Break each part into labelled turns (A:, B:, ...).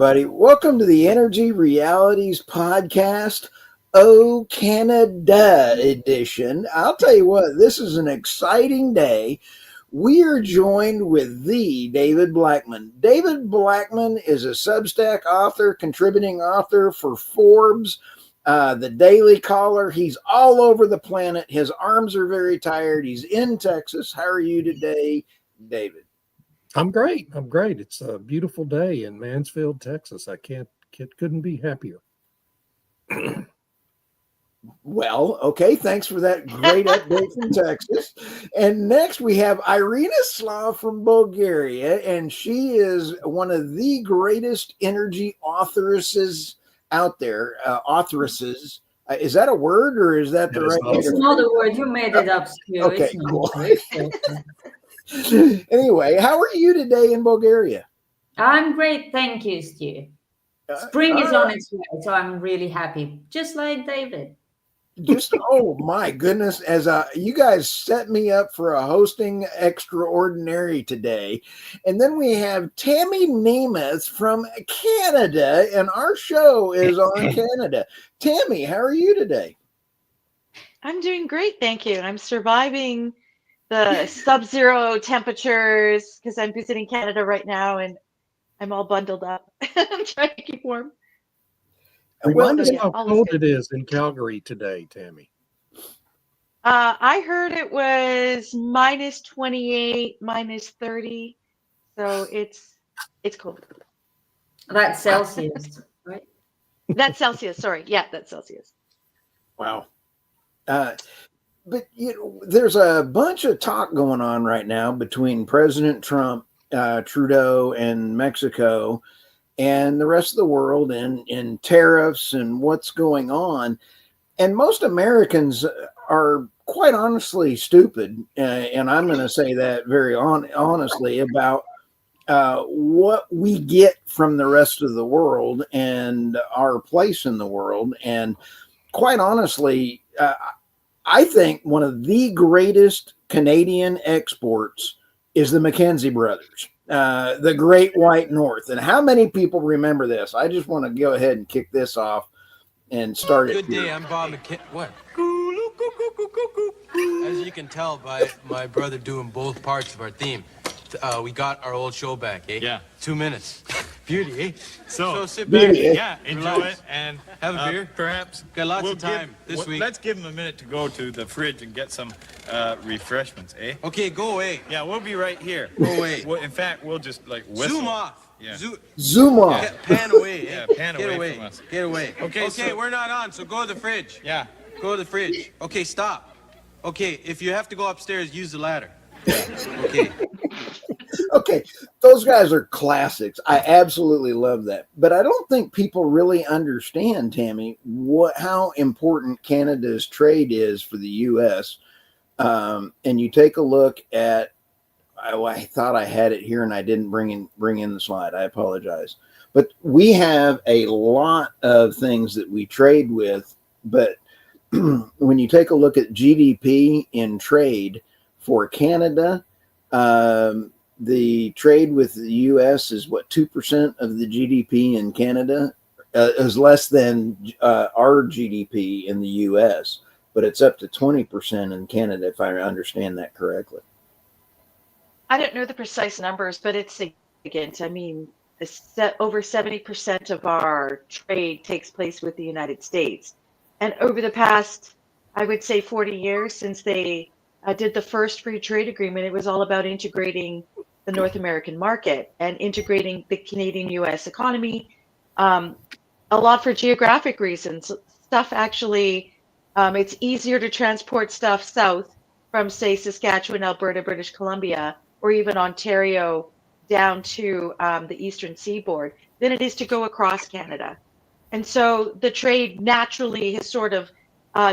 A: everybody. Welcome to the Energy Realities Podcast, Oh Canada edition. I'll tell you what, this is an exciting day. We are joined with the David Blackmon. David Blackmon is a Substack author, contributing author for Forbes, the Daily Caller. He's all over the planet. His arms are very tired. He's in Texas. How are you today, David?
B: I'm great. It's a beautiful day in Mansfield, Texas. I couldn't be happier.
A: Well, okay. Thanks for that great update from Texas. And next we have Irina Slav from Bulgaria, and she is one of the greatest energy authoresses out there. Authoresses. Is that a word, or is that the right word?
C: It's not a word. You made it up, Stu.
A: Okay, cool. Anyway, how are you today in Bulgaria?
C: I'm great, thank you, Stu. Spring is on its way, so I'm really happy, just like David.
A: Oh my goodness, as you guys set me up for a hosting extraordinary today. And then we have Tammy Nemeth from Canada, and our show is on Canada. Tammy, how are you today?
D: I'm doing great, thank you. I'm surviving the sub-zero temperatures because I'm visiting Canada right now and I'm all bundled up. I'm trying to keep warm.
B: Remind us how cold it is in Calgary today, Tammy.
D: I heard it was minus 28, minus 30. So it's cold.
C: That's Celsius, right?
D: That's Celsius, sorry. Yeah, that's Celsius.
A: Wow. But there's a bunch of talk going on right now between President Trump, Trudeau, and Mexico, and the rest of the world, in tariffs and what's going on. And most Americans are quite honestly stupid, and I'm going to say that very honestly about what we get from the rest of the world and our place in the world. And quite honestly, I think one of the greatest Canadian exports is the Mackenzie brothers, the Great White North. And how many people remember this? I just want to go ahead and kick this off and start it.
E: Good day, I'm Bob McKenzie. What? As you can tell by my brother doing both parts of our theme, we got our old show back, eh?
F: Yeah.
E: 2 minutes.
F: Beauty, eh? So
E: sit back,
F: yeah, enjoy
E: relax,
F: it, and
E: have a beer.
F: Perhaps
E: Got lots of time this week.
F: Let's give him a minute to go to the fridge and get some refreshments, eh?
E: Okay, go away.
F: Yeah, we'll be right here.
E: Go away.
F: In fact, we'll just like whistle.
E: Zoom off.
F: Yeah.
A: Zoom off.
E: Yeah, pan away.
F: Yeah, pan
E: Get
F: away from us.
E: Get away.
F: Okay,
E: so we're not on, so go to the fridge.
F: Yeah.
E: Go to the fridge. Okay, stop. Okay, if you have to go upstairs, use the ladder. Okay.
A: Okay, those guys are classics. I absolutely love that. But I don't think people really understand, Tammy, how important Canada's trade is for the U.S. And you take a look at, I thought I had it here and I didn't bring in the slide. I apologize. But we have a lot of things that we trade with. But when you take a look at GDP in trade for Canada, the trade with the U.S. is 2% of the GDP in Canada is less than our GDP in the U.S., but it's up to 20% in Canada, if I understand that correctly.
D: I don't know the precise numbers, but it's significant. I mean, over 70% of our trade takes place with the United States. And over the past, I would say 40 years since they did the first free trade agreement, it was all about integrating the North American market and integrating the Canadian-U.S. economy, a lot for geographic reasons. Stuff actually, it's easier to transport stuff south from, say, Saskatchewan, Alberta, British Columbia, or even Ontario down to the eastern seaboard than it is to go across Canada. And so the trade naturally has sort of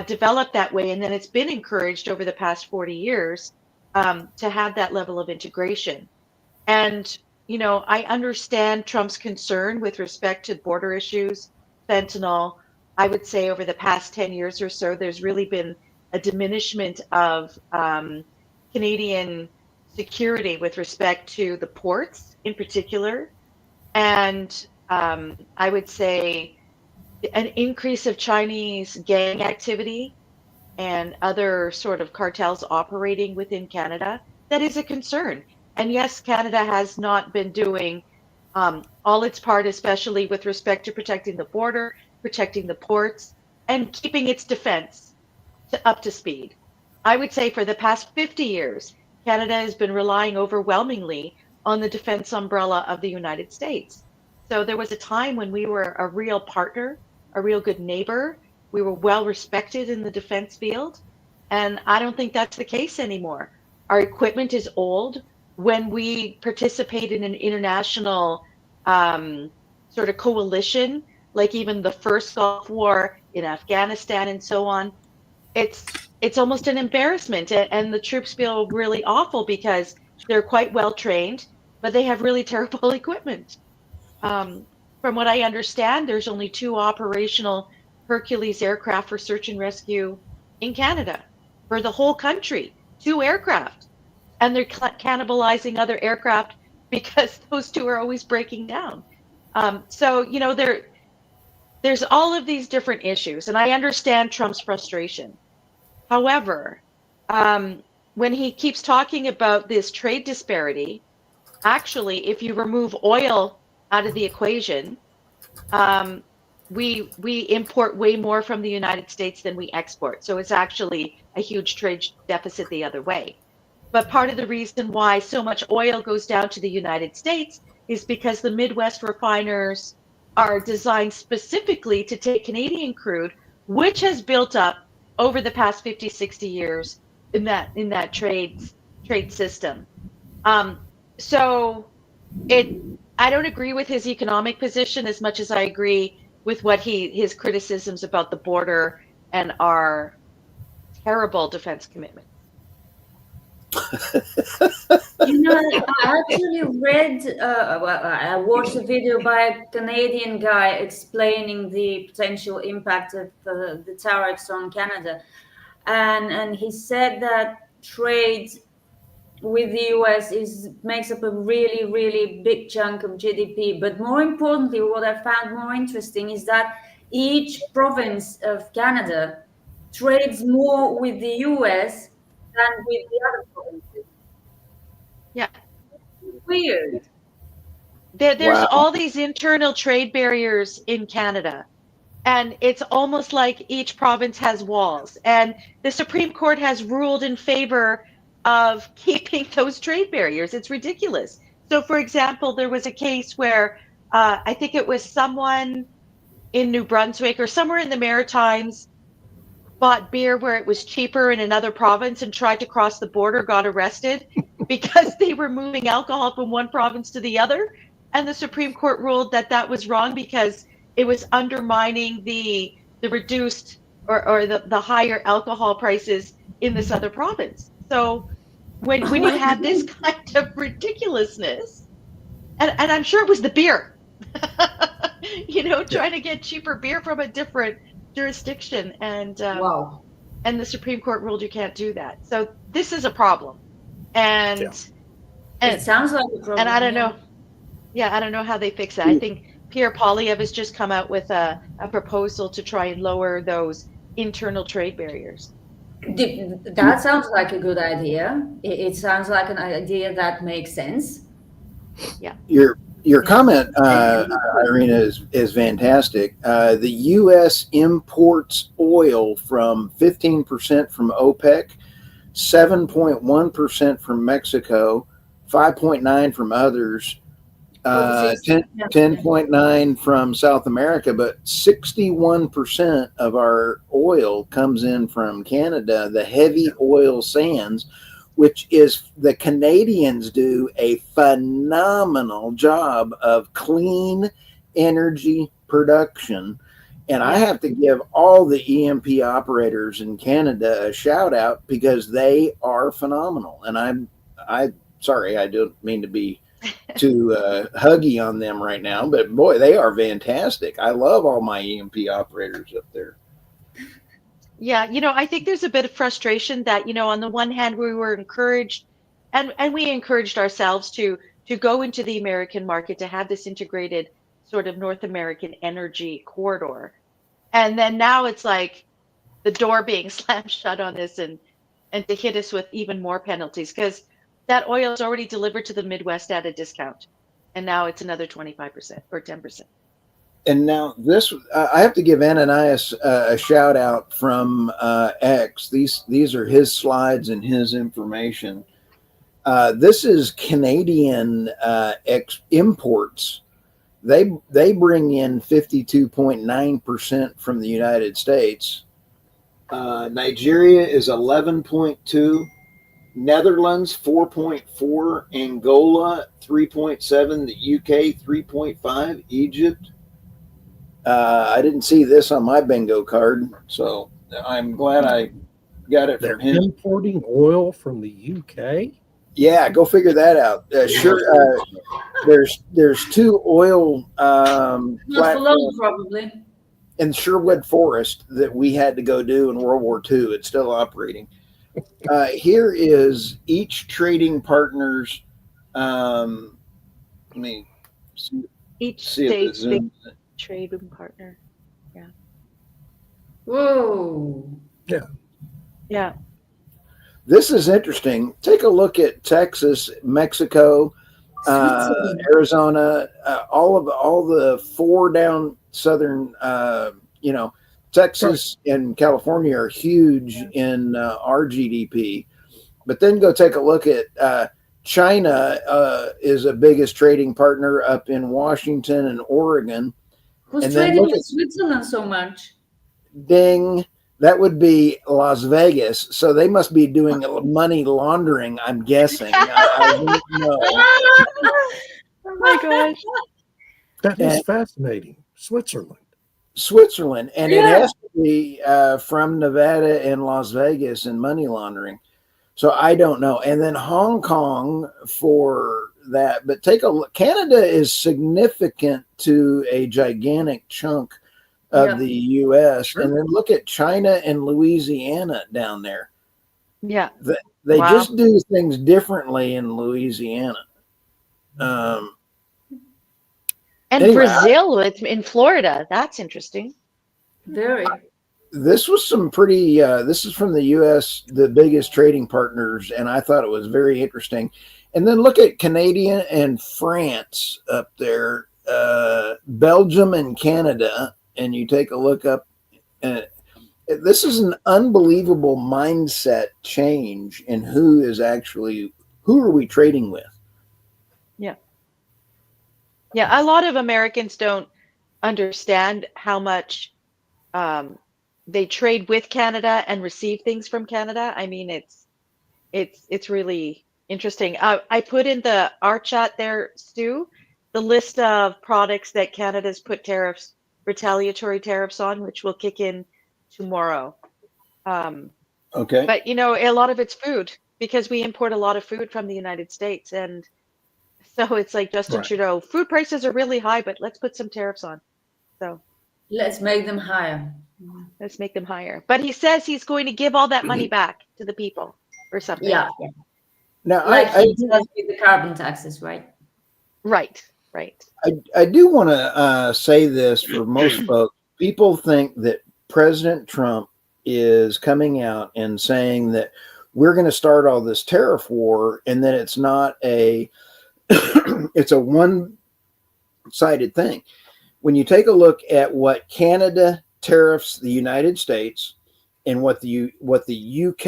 D: developed that way, and then it's been encouraged over the past 40 years to have that level of integration. And, I understand Trump's concern with respect to border issues, fentanyl. I would say over the past 10 years or so, there's really been a diminishment of Canadian security with respect to the ports in particular. And I would say an increase of Chinese gang activity and other sort of cartels operating within Canada, that is a concern. And yes, Canada has not been doing all its part, especially with respect to protecting the border, protecting the ports, and keeping its defense up to speed. I would say for the past 50 years, Canada has been relying overwhelmingly on the defense umbrella of the United States. So there was a time when we were a real partner, a real good neighbor. We were well respected in the defense field. And I don't think that's the case anymore. Our equipment is old. When we participate in an international sort of coalition, like even the first Gulf War in Afghanistan and so on, it's almost an embarrassment, and the troops feel really awful because they're quite well trained, but they have really terrible equipment. From what I understand, there's only 2 operational Hercules aircraft for search and rescue in Canada for the whole country. 2 aircraft, and they're cannibalizing other aircraft because those 2 are always breaking down. So there's all of these different issues, and I understand Trump's frustration. However, when he keeps talking about this trade disparity, actually, if you remove oil out of the equation, we import way more from the United States than we export. So it's actually a huge trade deficit the other way. But part of the reason why so much oil goes down to the United States is because the Midwest refiners are designed specifically to take Canadian crude, which has built up over the past 50, 60 years in that trade system. So I don't agree with his economic position as much as I agree with what his criticisms about the border and our terrible defense commitment.
C: I actually read, I watched a video by a Canadian guy explaining the potential impact of the tariffs on Canada. And he said that trade with the US makes up a really, really big chunk of GDP. But more importantly, what I found more interesting is that each province of Canada trades more with the US than with the other provinces.
D: Yeah.
C: Weird.
D: There's
A: Wow.
D: all these internal trade barriers in Canada, and it's almost like each province has walls. And the Supreme Court has ruled in favor of keeping those trade barriers. It's ridiculous. So, for example, there was a case where I think it was someone in New Brunswick or somewhere in the Maritimes bought beer where it was cheaper in another province and tried to cross the border, got arrested because they were moving alcohol from one province to the other. And the Supreme Court ruled that that was wrong because it was undermining the reduced or the higher alcohol prices in this other province. So when you have this kind of ridiculousness, and I'm sure it was the beer, trying to get cheaper beer from a different jurisdiction, and
C: Wow.
D: and the Supreme Court ruled you can't do that. So this is a problem, and
C: It sounds like a problem.
D: and I don't know. Yeah, I don't know how they fix that. I think Pierre Poilievre has just come out with a proposal to try and lower those internal trade barriers.
C: That sounds like a good idea. It sounds like an idea that makes sense.
D: Yeah.
A: Your comment, Irina, is fantastic. The U.S. imports oil from 15% from OPEC, 7.1% from Mexico, 5.9% from others, 10.9% from South America, but 61% of our oil comes in from Canada, the heavy oil sands, which is the Canadians do a phenomenal job of clean energy production. And I have to give all the EMP operators in Canada a shout out because they are phenomenal. And I'm sorry, I don't mean to be too huggy on them right now, but boy, they are fantastic. I love all my EMP operators up there.
D: Yeah, I think there's a bit of frustration that, on the one hand, we were encouraged, and we encouraged ourselves to go into the American market, to have this integrated sort of North American energy corridor. And then now it's like the door being slammed shut on this, and to hit us with even more penalties, because that oil is already delivered to the Midwest at a discount. And now it's another 25% or 10%.
A: And now this, I have to give Ananias a shout out from X. These are his slides and his information. This is Canadian imports. They bring in 52.9% from the United States. Nigeria is 11.2. Netherlands 4.4, Angola 3.7, the UK 3.5, Egypt. I didn't see this on my bingo card, so I'm glad I got it
B: They're
A: from him.
B: importing oil from the UK.
A: Yeah, go figure that out. Sure, there's two oil
C: Not for long,
A: platforms
C: probably.
A: in Sherwood Forest that we had to go do in World War II. It's still operating. Here is each trading partner's. Let me
D: Each
A: see if it
D: state's big
A: zooms.
D: trading partner.
C: Whoa.
D: Yeah.
A: This is interesting. Take a look at Texas, Mexico,
C: Switzerland.
A: Arizona, all the four down southern. Texas and California are huge in our GDP. But then go take a look at China is the biggest trading partner up in Washington and Oregon.
C: Who's
A: and then
C: trading
A: look
C: with
A: at-
C: Switzerland so much?
A: Ding. That would be Las Vegas. So they must be doing money laundering, I'm guessing. I don't know.
D: Oh my gosh.
B: That is
A: And-
B: fascinating. Switzerland.
A: And
C: Yeah.
A: it has to be from Nevada and Las Vegas and money laundering. So I don't know. And then Hong Kong for that. But take a look. Canada is significant to a gigantic chunk of
C: Yeah.
A: the U.S.
B: Sure.
A: And then look at China and Louisiana down there.
D: Yeah.
A: They
D: Wow.
A: just do things differently in Louisiana.
D: And
A: Anyway,
D: Brazil, it's in Florida. That's interesting.
C: Very.
A: This was some pretty. This is from the U.S., the biggest trading partners, and I thought it was very interesting. And then look at Canadian and France up there, Belgium and Canada, and you take a look up. This is an unbelievable mindset change in who are we trading with?
D: Yeah, a lot of Americans don't understand how much they trade with Canada and receive things from Canada. I mean, it's really interesting. I put in our chat there, Stu, the list of products that Canada's put retaliatory tariffs on, which will kick in tomorrow.
A: Okay.
D: But a lot of it's food, because we import a lot of food from the United States, and so it's like Justin
B: Right.
D: Trudeau, food prices are really high, but let's put some tariffs on. So
C: Let's make them higher.
D: let's make them higher. But he says he's going to give all that money back to the people or something.
C: Yeah.
A: Now
C: Like
A: I
C: he does with the carbon taxes, right?
D: Right.
A: I do want to say this for most folks. People think that President Trump is coming out and saying that we're going to start all this tariff war, and that it's not it's a one-sided thing. When you take a look at what Canada tariffs the United States and what the UK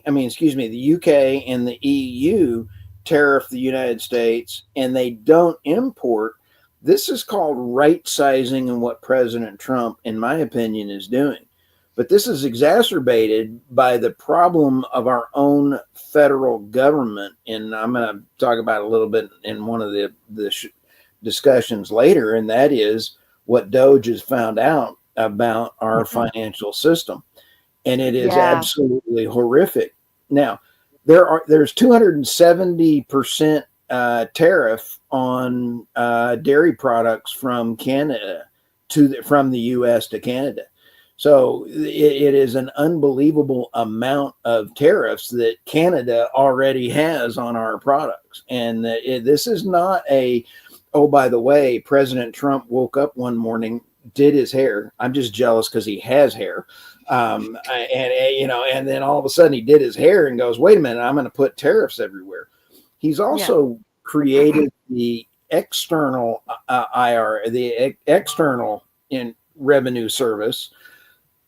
A: and the EU tariff the United States, and they don't import, this is called right sizing, and what President Trump, in my opinion, is doing. But this is exacerbated by the problem of our own federal government. And I'm going to talk about it a little bit in one of the discussions later. And that is what Doge has found out about our financial system. And it is absolutely horrific. Now, there's 270% tariff on dairy products from Canada from the U.S. to Canada. So it is an unbelievable amount of tariffs that Canada already has on our products. And this is not a Oh, by the way, President Trump woke up one morning, did his hair. I'm just jealous because he has hair. And then all of a sudden he did his hair and goes, wait a minute, I'm going to put tariffs everywhere. He's also created the external external in revenue service.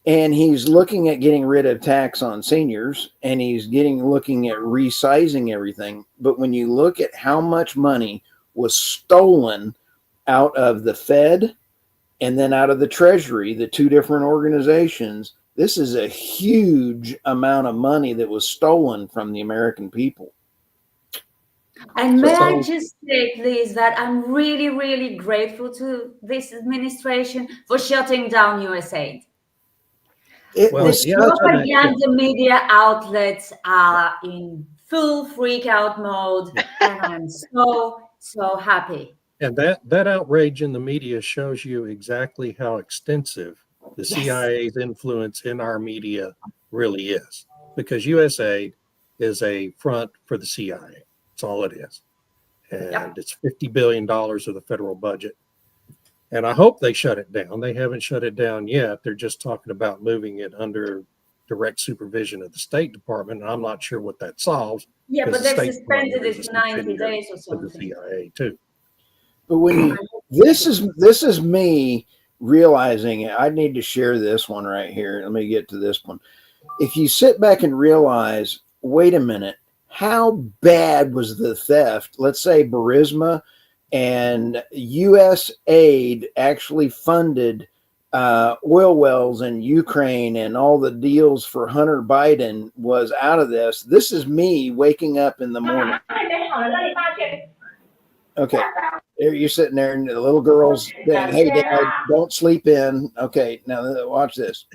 A: And he's looking at getting rid of tax on seniors, and he's looking at resizing everything. But when you look at how much money was stolen out of the Fed and then out of the Treasury, the two different organizations, this is a huge amount of money that was stolen from the American people.
C: And may I just say, please, that I'm really, really grateful to this administration for shutting down USAID. The propaganda media outlets are in full freak out mode, and I'm so happy.
B: And that outrage in the media shows you exactly how extensive the CIA's influence in our media really is, because USAID is a front for the CIA. That's all it is. And it's $50 billion of the federal budget. And I hope they shut it down. They haven't shut it down yet. They're just talking about moving it under direct supervision of the State Department. And I'm not sure what that solves.
C: Yeah, but they've suspended it 90 days or something.
B: The CIA too.
A: But when this is me realizing I need to share this one right here. Let me get to this one. If you sit back and realize, wait a minute, how bad was the theft? Let's say Burisma and U.S. aid actually funded oil wells in Ukraine, and all the deals for Hunter Biden was out of this. This is me waking up in the morning. Okay, you're sitting there, and the little girl's saying, "Hey, Dad, don't sleep in." Okay, now watch this.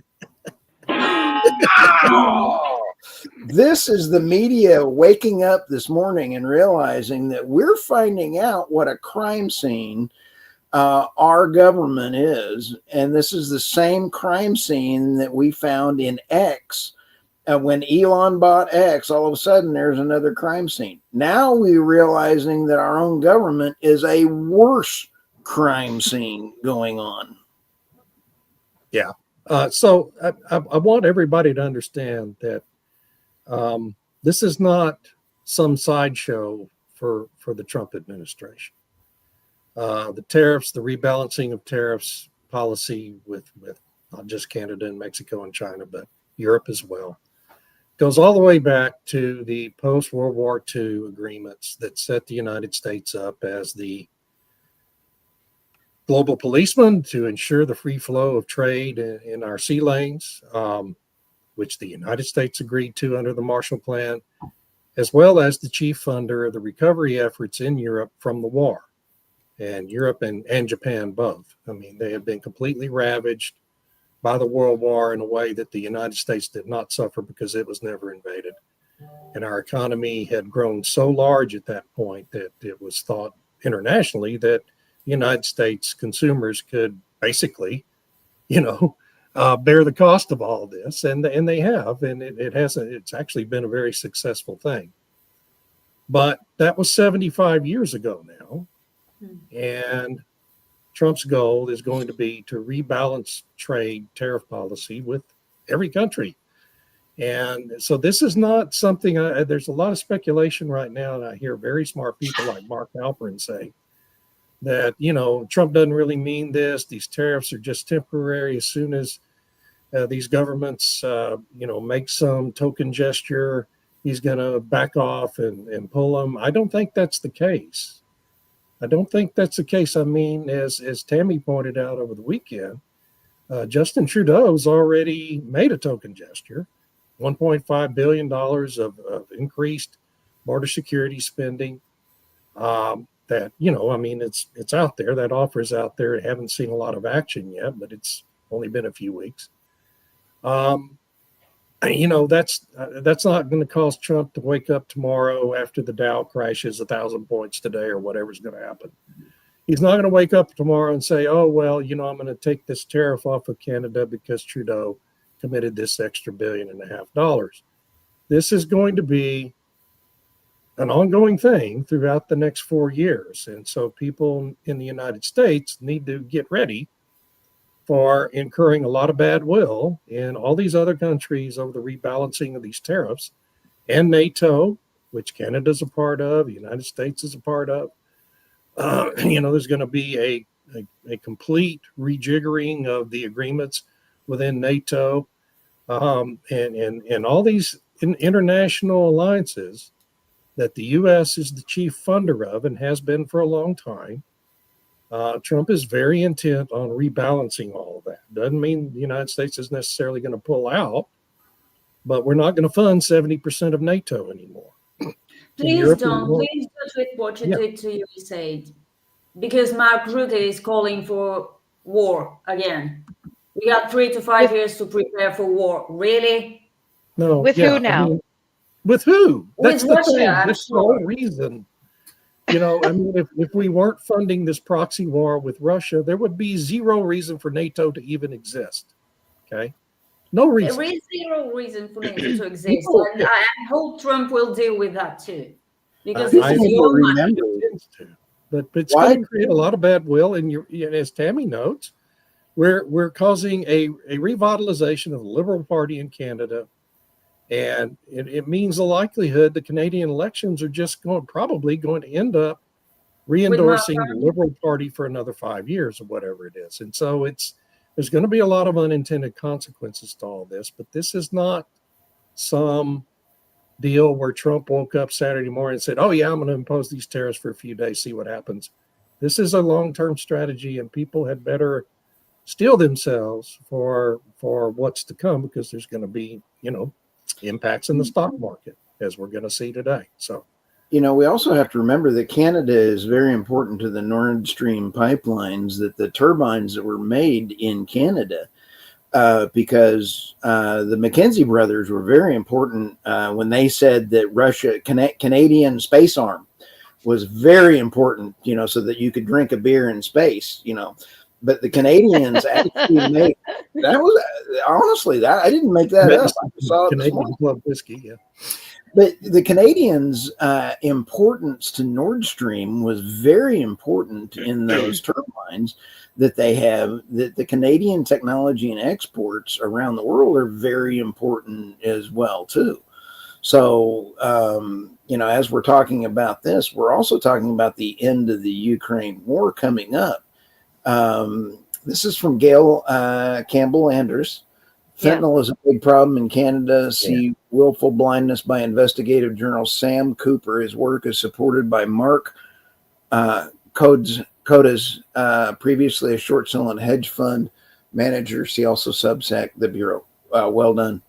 A: This is the media waking up this morning and realizing that we're finding out what a crime scene our government is. And this is the same crime scene that we found in X. When Elon bought X, all of a sudden there's another crime scene. Now we're realizing that our own government is a worse crime scene going on.
B: Yeah. So I want everybody to understand that this is not some sideshow for the Trump administration. The tariffs, the rebalancing of tariffs policy with not just Canada and Mexico and China, but Europe as well, goes all the way back to the post-World War II agreements that set the United States up as the global policeman to ensure the free flow of trade in our sea lanes, which the United States agreed to under the Marshall Plan, as well as the chief funder of the recovery efforts in Europe from the war. And Europe and Japan both. I mean, they have been completely ravaged by the World War in a way that the United States did not suffer because it was never invaded. And our economy had grown so large at that point that it was thought internationally that the United States consumers could basically, bear the cost of all this. And they have, and it's actually been a very successful thing. But that was 75 years ago now. And Trump's goal is going to be to rebalance trade tariff policy with every country. And so this is not something, there's a lot of speculation right now, and I hear very smart people like Mark Halperin say that, Trump doesn't really mean this. These tariffs are just temporary. As soon as these governments, make some token gesture, he's going to back off and pull them. I don't think that's the case. I mean, as Tammy pointed out over the weekend, Justin Trudeau's already made a token gesture, $1.5 billion of increased border security spending. That, it's out there. That offer is out there. I haven't seen a lot of action yet, but it's only been a few weeks. That's not going to cause Trump to wake up tomorrow after the Dow crashes 1,000 points today or whatever's going to happen. He's not going to wake up tomorrow and say, oh, well, I'm going to take this tariff off of Canada because Trudeau committed this extra $1.5 billion. This is going to be an ongoing thing throughout the next 4 years. And so people in the United States need to get ready for incurring a lot of bad will in all these other countries over the rebalancing of these tariffs, and NATO, which Canada's a part of, the United States is a part of. There's going to be a complete rejiggering of the agreements within NATO, and all these international alliances that the U.S. is the chief funder of and has been for a long time. Trump is very intent on rebalancing all of that. Doesn't mean the United States is necessarily going to pull out, but we're not going to fund 70% of NATO anymore.
C: Please don't tweet what you did to USAID, because Mark Rutte is calling for war again. We got 3 to 5 years to prepare for war. Really?
B: No.
D: With who now?
B: With who?
C: With
B: That's the
C: Russia,
B: thing.
C: I'm
B: That's the
C: sure.
B: whole reason. If we weren't funding this proxy war with Russia, there would be zero reason for NATO to even exist. Okay? No reason.
C: There is zero reason for NATO to exist. And I hope Trump will deal with that too. Because this is your money.
B: But it's going to create a lot of bad will. And as Tammy notes, we're causing a revitalization of the Liberal Party in Canada. And it means the likelihood the Canadian elections are just probably going to end up re-endorsing the Liberal Party for another 5 years or whatever it is. And so there's going to be a lot of unintended consequences to all this. But this is not some deal where Trump woke up Saturday morning and said, oh, yeah, I'm going to impose these tariffs for a few days, see what happens. This is a long-term strategy, and people had better steel themselves for what's to come, because there's going to be, impacts in the stock market, as we're going to see today. So,
A: we also have to remember that Canada is very important to the Nord Stream pipelines, that the turbines that were made in Canada, because the McKenzie brothers were very important when they said that Canadian space arm was very important, so that you could drink a beer in space, But the Canadians actually made that was honestly that I didn't make that up. I saw it
B: Canadian Club whiskey, yeah.
A: But the Canadians' importance to Nord Stream was very important in those turbines that they have. That the Canadian technology and exports around the world are very important as well too. So as we're talking about this, we're also talking about the end of the Ukraine war coming up. This is from Gail Campbell Anders. Fentanyl is a big problem in Canada. See willful blindness by investigative journalist Sam Cooper. His work is supported by Mark Codas, previously a short-selling hedge fund manager. See also Substack, the Bureau. Well done.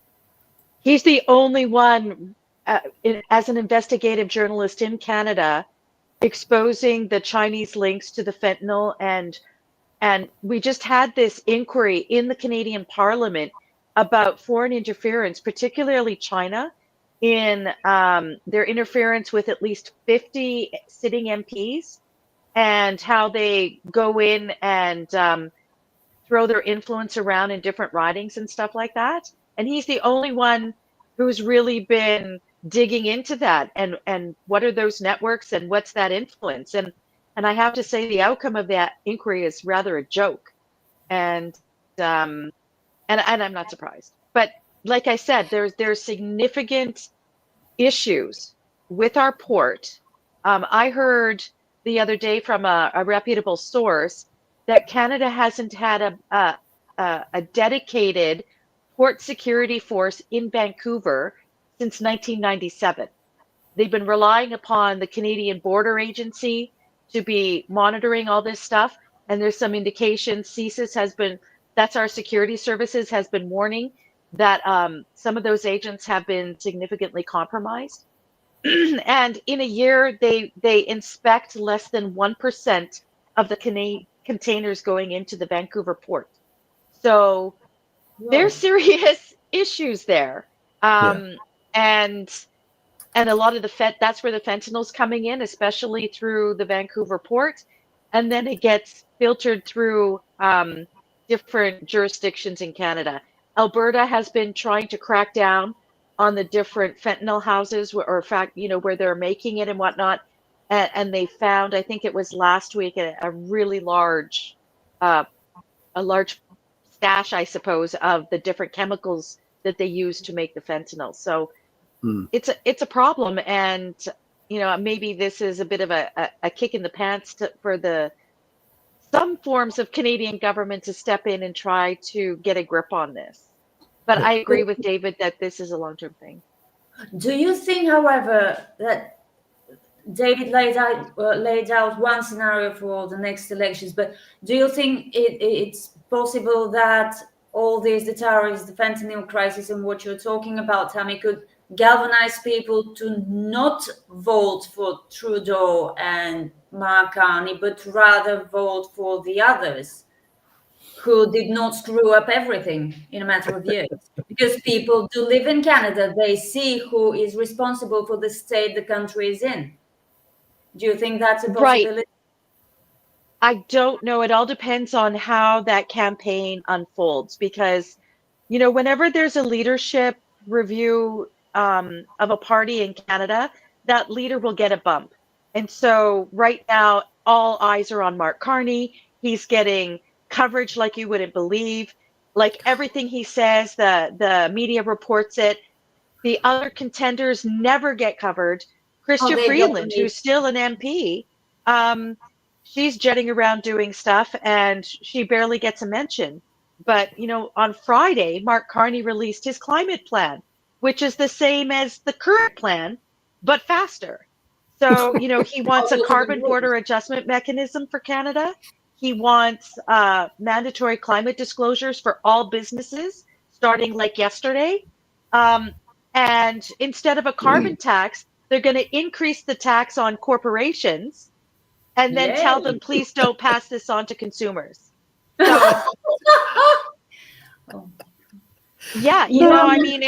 D: He's the only one, as an investigative journalist in Canada, exposing the Chinese links to the fentanyl. And we just had this inquiry in the Canadian Parliament about foreign interference, particularly China, in their interference with at least 50 sitting MPs, and how they go in and throw their influence around in different ridings and stuff like that. And he's the only one who's really been digging into that, and what are those networks and what's that influence. And I have to say the outcome of that inquiry is rather a joke. And I'm not surprised. But like I said, there's significant issues with our port. I heard the other day from a reputable source that Canada hasn't had a dedicated port security force in Vancouver since 1997. They've been relying upon the Canadian Border Agency to be monitoring all this stuff. And there's some indication CSIS has been, that's our security services, has been warning that some of those agents have been significantly compromised. And in a year, they inspect less than 1% of the containers going into the Vancouver port. So there's serious issues there. And a lot of that's where the fentanyl's coming in, especially through the Vancouver port. And then it gets filtered through different jurisdictions in Canada. Alberta has been trying to crack down on the different fentanyl houses or in fact, where they're making it and whatnot. And they found, I think it was last week, a really uh, large stash, I suppose, of the different chemicals that they use to make the fentanyl. So
A: Hmm.
D: it's a problem, and maybe this is a bit of a kick in the pants for some forms of Canadian government to step in and try to get a grip on this. But I agree with David that this is a long-term thing.
C: Do you think, however, that David laid out one scenario for the next elections, but do you think it's possible that all these, the tariffs, the fentanyl crisis, and what you're talking about, Tammy, could galvanize people to not vote for Trudeau and Mark Carney, but rather vote for the others who did not screw up everything in a matter of years? Because people do live in Canada, they see who is responsible for the state the country is in. Do you think that's a
D: Right.
C: possibility?
D: I don't know. It all depends on how that campaign unfolds because, whenever there's a leadership review of a party in Canada, that leader will get a bump. And so right now, all eyes are on Mark Carney. He's getting coverage like you wouldn't believe. Like everything he says, the media reports it. The other contenders never get covered.
C: Oh,
D: Chrystia
C: they don't
D: Freeland,
C: need.
D: who's still an MP, she's jetting around doing stuff and she barely gets a mention. But, on Friday, Mark Carney released his climate plan, which is the same as the current plan, but faster. So, he wants a carbon border adjustment mechanism for Canada. He wants mandatory climate disclosures for all businesses starting like yesterday. And instead of a carbon tax, they're going to increase the tax on corporations and then tell them, please don't pass this on to consumers. So, yeah, I mean,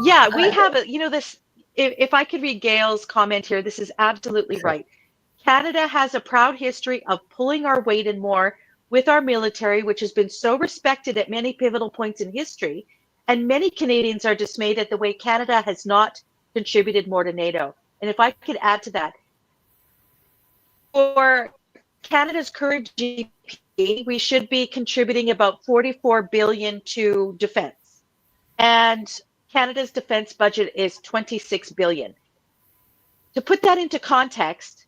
D: yeah, we have this. If I could read Gail's comment here, this is absolutely right. Canada has a proud history of pulling our weight and more with our military, which has been so respected at many pivotal points in history. And many Canadians are dismayed at the way Canada has not contributed more to NATO. And if I could add to that, for Canada's current GDP, we should be contributing about 44 billion to defense. And Canada's defense budget is 26 billion. To put that into context,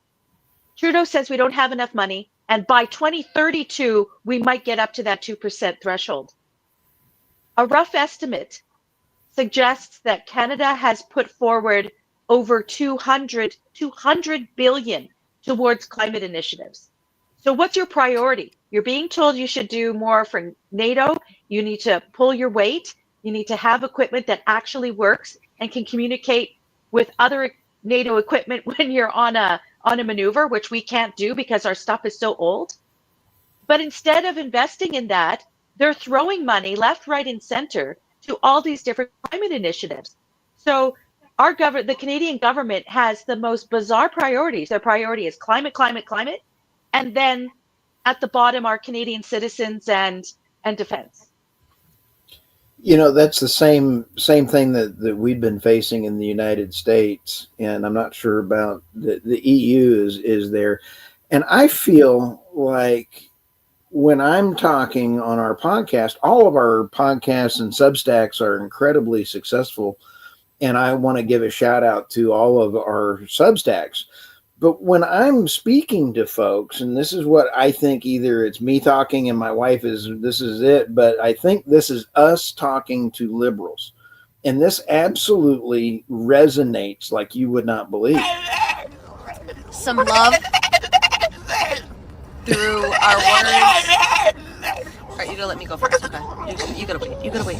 D: Trudeau says we don't have enough money, and by 2032, we might get up to that 2% threshold. A rough estimate suggests that Canada has put forward over 200 billion towards climate initiatives. So what's your priority? You're being told you should do more for NATO. You need to pull your weight. You need to have equipment that actually works and can communicate with other NATO equipment when you're on a maneuver, which we can't do because our stuff is so old. But instead of investing in that, they're throwing money left, right, and center to all these different climate initiatives. So the Canadian government has the most bizarre priorities. Their priority is climate, climate, climate. And then at the bottom are Canadian citizens and defense.
A: That's the same thing that we've been facing in the United States, and I'm not sure about the EU is there. And I feel like when I'm talking on our podcast, all of our podcasts and Substacks are incredibly successful, and I want to give a shout out to all of our Substacks. But when I'm speaking to folks, and this is what I think, either it's me talking and my wife this is it, but I think this is us talking to liberals. And this absolutely resonates like you would not believe.
G: Some love through our words. All right, you gotta let me go first, okay? You gotta wait. You gotta wait.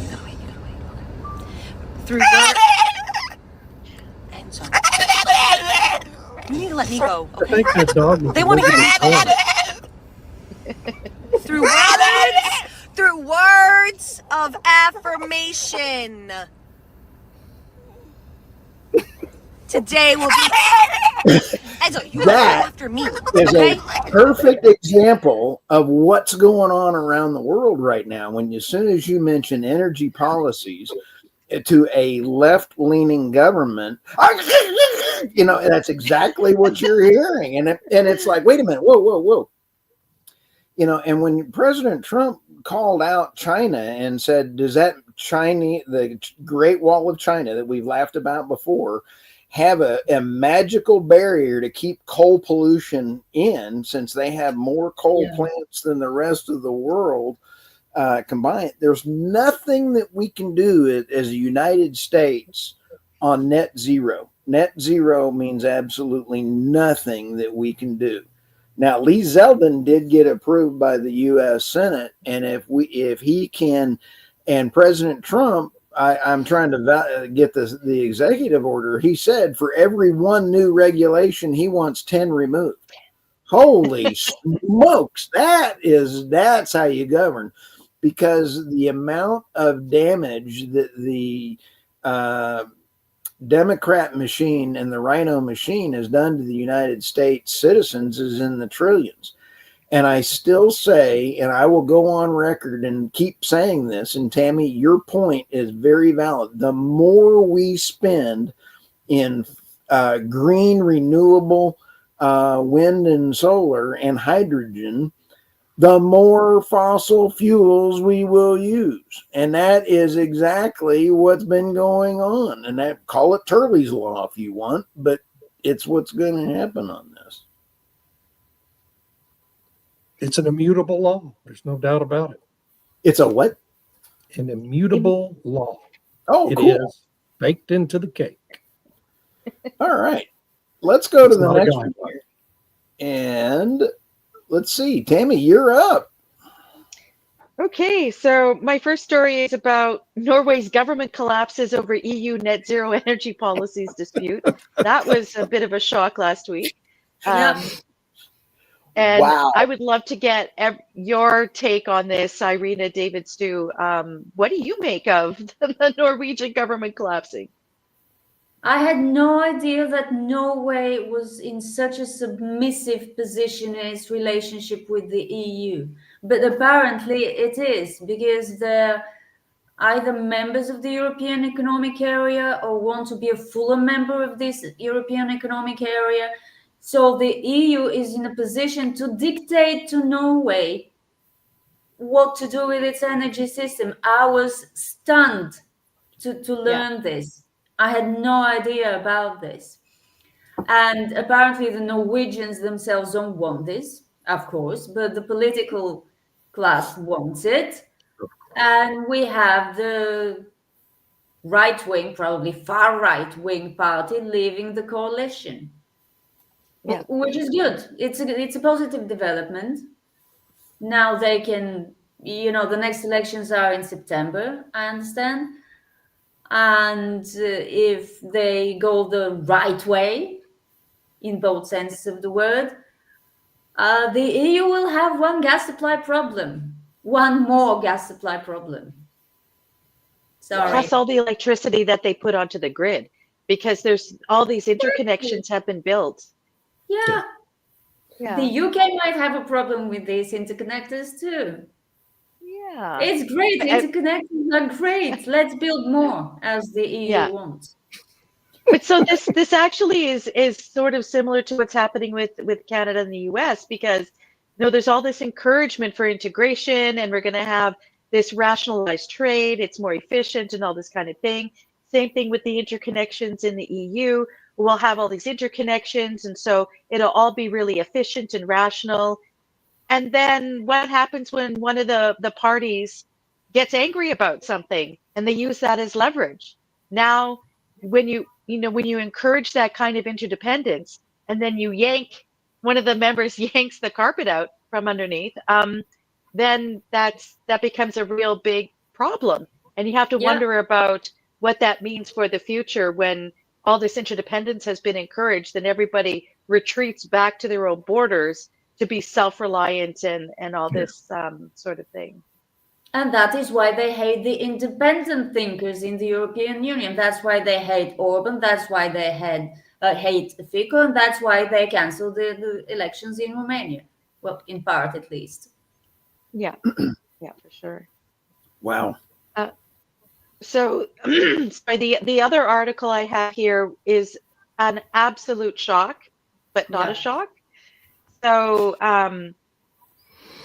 G: Through words. And so. You need to let me go. Okay?
B: I think that dog.
G: They want to hear me. Through words of affirmation. Today will be. Edzo, you gotta
A: That
G: come after me.
A: is
G: Okay?
A: a perfect example of what's going on around the world right now. When as soon as you mention energy policies to a left-leaning government, that's exactly what you're hearing, and it's like, wait a minute, whoa, whoa, whoa, And when President Trump called out China and said, "Does that the Great Wall of China that we've laughed about before, have a magical barrier to keep coal pollution in, since they have more coal plants than the rest of the world combined?" There's nothing that we can do as a United States on net zero. Net zero means absolutely nothing that we can do. Now, Lee Zeldin did get approved by the U.S. Senate, and if he can, and President Trump, I'm trying to get the executive order. He said for every one new regulation, he wants 10 removed. Holy smokes! That's how you govern, because the amount of damage that the Democrat machine and the Rhino machine has done to the United States citizens is in the trillions. And I still say, and I will go on record and keep saying this, and Tammy, your point is very valid. The more we spend in green, renewable wind and solar and hydrogen, the more fossil fuels we will use. And that is exactly what's been going on. And call it Turley's Law if you want, but it's what's going to happen on this.
B: It's an immutable law. There's no doubt about it.
A: It's a what?
B: An immutable law.
A: Oh,
B: it
A: cool.
B: is baked into the cake.
A: All right. Let's go to the
B: not a
A: next one. And let's see. Tammy, you're up.
D: Okay, so my first story is about Norway's government collapses over EU net zero energy policies dispute. That was a bit of a shock last week. And
A: Wow.
D: I would love to get your take on this, Irina, David, Stu. What do you make of the Norwegian government collapsing?
C: I had no idea that Norway was in such a submissive position in its relationship with the EU. But apparently it is, because they're either members of the European Economic Area or want to be a fuller member of this European Economic Area. So the EU is in a position to dictate to Norway what to do with its energy system. I was stunned to learn this. I had no idea about this. And apparently the Norwegians themselves don't want this, of course, but the political class wants it. And we have the right-wing, probably far right-wing party leaving the coalition, which is good. It's a positive development. Now they can, the next elections are in September, I understand. And if they go the right way, in both senses of the word, the EU will have one more gas supply problem. Sorry.
D: Plus all the electricity that they put onto the grid, because there's all these interconnections have been built.
C: Yeah. The UK might have a problem with these interconnectors too.
D: Yeah.
C: It's great. Interconnectors are great. Let's build more, as the EU wants.
D: But so this actually is sort of similar to what's happening with Canada and the US, because there's all this encouragement for integration, and we're going to have this rationalized trade. It's more efficient and all this kind of thing. Same thing with the interconnections in the EU. We'll have all these interconnections, and so it'll all be really efficient and rational. And then what happens when one of the parties gets angry about something, and they use that as leverage? Now, when you encourage that kind of interdependence, and then one of the members yanks the carpet out from underneath, then that becomes a real big problem. And you have to wonder about what that means for the future when all this interdependence has been encouraged and everybody retreats back to their own borders to be self-reliant and all this sort of thing.
C: And that is why they hate the independent thinkers in the European Union. That's why they hate Orban. That's why they hate Fico. And that's why they canceled the elections in Romania. Well, in part at least.
D: Yeah, yeah, for sure.
A: Wow.
D: So, sorry, the other article I have here is an absolute shock, but not a
C: Yeah.
D: shock. So,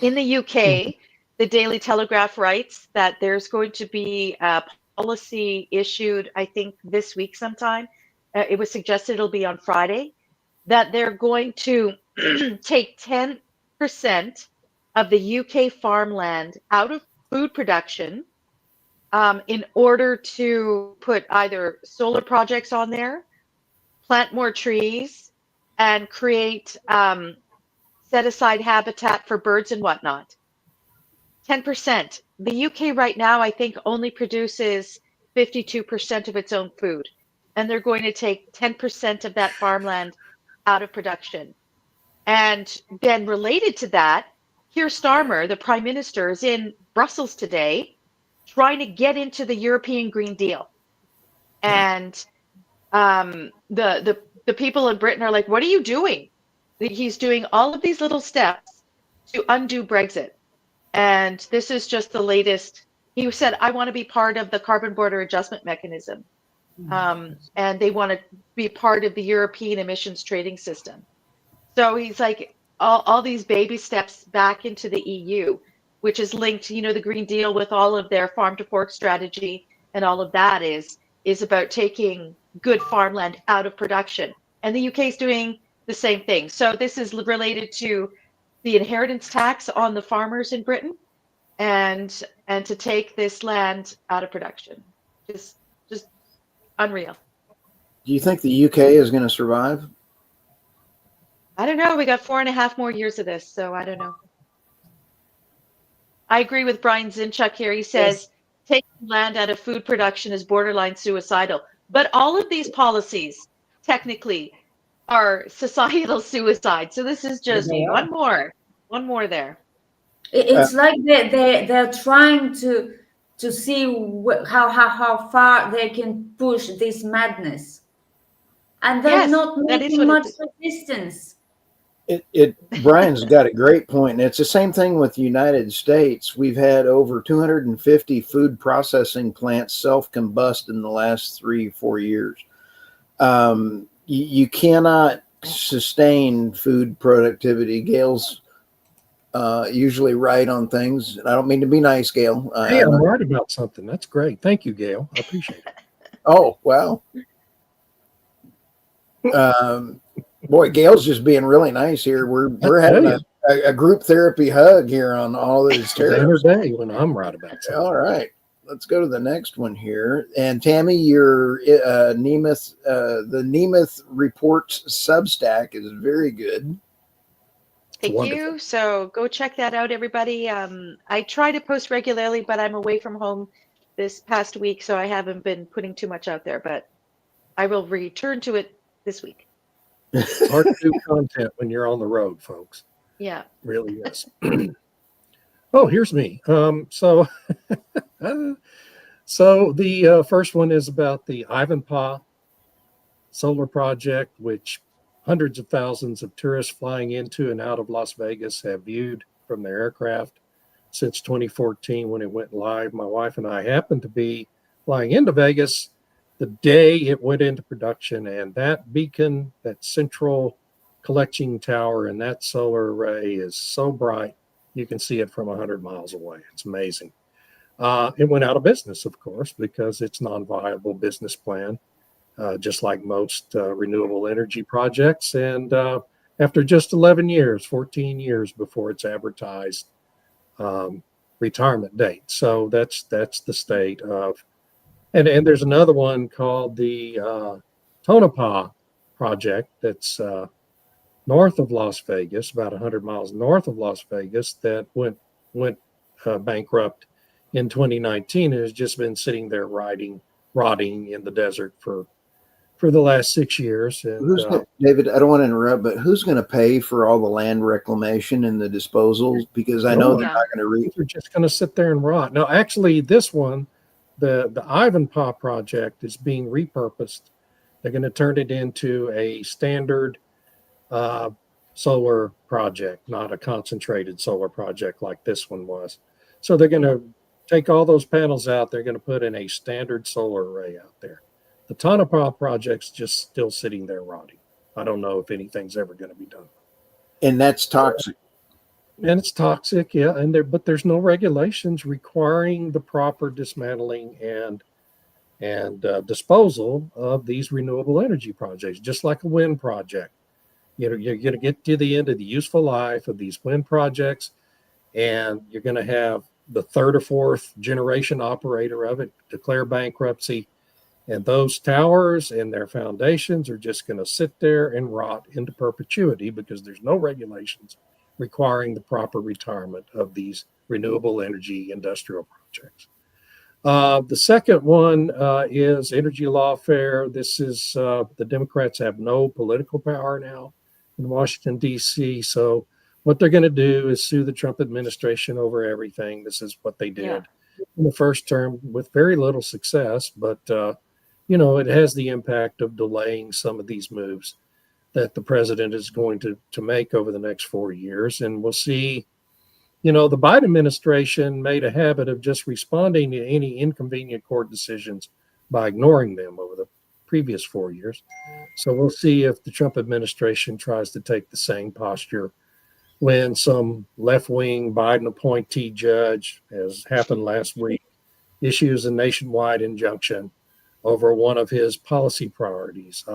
D: in the UK, the Daily Telegraph writes that there's going to be a policy issued, I think, this week sometime. It was suggested it'll be on Friday, that they're going to take 10% of the UK farmland out of food production in order to put either solar projects on there, plant more trees, and create set aside habitat for birds and whatnot. 10%. The UK right now, I think, only produces 52% of its own food. And they're going to take 10% of that farmland out of production. And then related to that, Keir Starmer, the Prime Minister, is in Brussels today trying to get into the European Green Deal. And the people in Britain are like, what are you doing? He's doing all of these little steps to undo Brexit. And this is just the latest. He said, I want to be part of the carbon border adjustment mechanism. And they want to be part of the European emissions trading system. So he's like, all these baby steps back into the EU, which is linked, the Green Deal with all of their farm to fork strategy, and all of that is about taking good farmland out of production. And the UK is doing the same thing. So this is related to the inheritance tax on the farmers in Britain, and to take this land out of production. Just unreal.
A: Do you think the UK is going to survive?
D: I don't know. We got 4.5 more years of this, so I don't know. I agree with Brian Zinchuk here. He says, taking land out of food production is borderline suicidal. But all of these policies, technically, are societal suicide. So this is just one more there.
C: It's like they're trying to see how far they can push this madness, and they're not
D: that is
C: making
D: what
C: much resistance.
A: Brian's got a great point, and it's the same thing with the United States. We've had over 250 food processing plants self-combust in the last 3-4 years. You cannot sustain food productivity. Gail's usually right on things. I don't mean to be nice, Gail.
B: Hey, I'm right about something. That's great. Thank you, Gail. I appreciate it.
A: Oh, well. Boy, Gail's just being really nice here. We're having a group therapy hug here on all these tariffs.
B: Day when I'm right about something.
A: All right. Let's go to the next one here. And Tammy, your Nemeth, the Nemeth Reports Substack is very good.
D: Thank you. So go check that out, everybody. I try to post regularly, but I'm away from home this past week, so I haven't been putting too much out there, but I will return to it this week.
B: It's hard to do content when you're on the road, folks.
D: Yeah.
B: Really is. Oh, here's me. So the first one is about the Ivanpah solar project, which hundreds of thousands of tourists flying into and out of Las Vegas have viewed from their aircraft since 2014 when it went live. My wife and I happened to be flying into Vegas the day it went into production, and that beacon, that central collecting tower, and that solar array is so bright you can see it from 100 miles away. It's amazing. It went out of business, of course, because it's non-viable business plan, just like most renewable energy projects. And after just 14 years before its advertised retirement date. So that's the state of. And there's another one called the Tonopah project that's north of Las Vegas, about 100 miles north of Las Vegas, that went bankrupt in 2019 and has just been sitting there rotting in the desert for for the last 6 years. And
A: David, I don't want to interrupt, but who's going to pay for all the land reclamation and the disposals? Because I know they're not going to reach.
B: They're just going to sit there and rot. Now, actually, this one, the Ivanpah project, is being repurposed. They're going to turn it into a standard solar project, not a concentrated solar project like this one was. So they're going to take all those panels out. They're going to put in a standard solar array out there. The Tonopah project's just still sitting there rotting. I don't know if anything's ever going to be done.
A: And that's toxic.
B: And it's toxic, yeah. But there's no regulations requiring the proper dismantling and disposal of these renewable energy projects, just like a wind project. You're going to get to the end of the useful life of these wind projects, and you're going to have the third or fourth generation operator of it declare bankruptcy. And those towers and their foundations are just going to sit there and rot into perpetuity because there's no regulations requiring the proper retirement of these renewable energy industrial projects. The second one is energy lawfare. This is the Democrats have no political power now in Washington, D.C. So what they're going to do is sue the Trump administration over everything. This is what they did in the first term with very little success. But, it has the impact of delaying some of these moves that the president is going to make over the next 4 years. And we'll see, the Biden administration made a habit of just responding to any inconvenient court decisions by ignoring them over the previous 4 years. So we'll see if the Trump administration tries to take the same posture when some left-wing Biden appointee judge, as happened last week, issues a nationwide injunction over one of his policy priorities,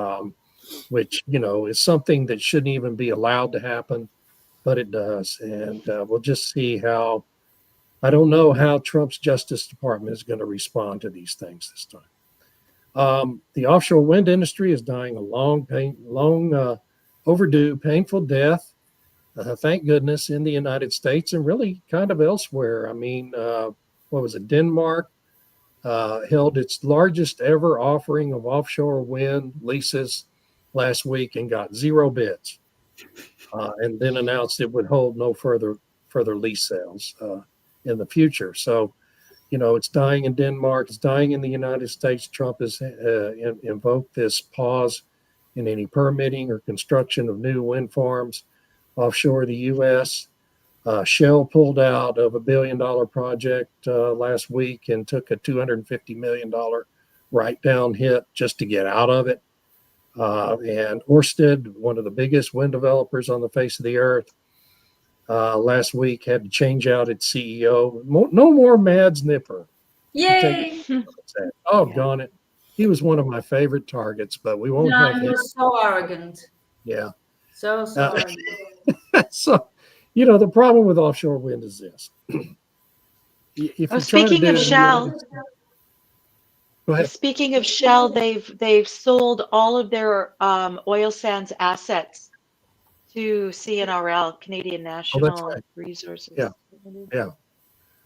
B: which, is something that shouldn't even be allowed to happen, but it does. And we'll just see I don't know how Trump's Justice Department is going to respond to these things this time. The offshore wind industry is dying a long overdue, painful death. Thank goodness, in the United States and really kind of elsewhere. I mean, what was it? Denmark held its largest ever offering of offshore wind leases last week and got 0 bids, and then announced it would hold no further lease sales in the future. So, it's dying in Denmark. It's dying in the United States. Trump has invoked this pause in any permitting or construction of new wind farms offshore the U.S. Shell pulled out of $1 billion project last week and took a $250 million write-down hit just to get out of it. And Ørsted, one of the biggest wind developers on the face of the earth, last week had to change out its CEO. No more Mads Nipper.
C: Yay!
B: Gone it. He was one of my favorite targets, but we won't have him.
C: He was so arrogant.
B: Yeah.
C: So arrogant.
B: So, the problem with offshore wind is this.
D: Speaking of Shell,
B: go ahead.
D: Speaking of Shell, they've sold all of their oil sands assets to CNRL, Canadian National Resources.
B: Yeah.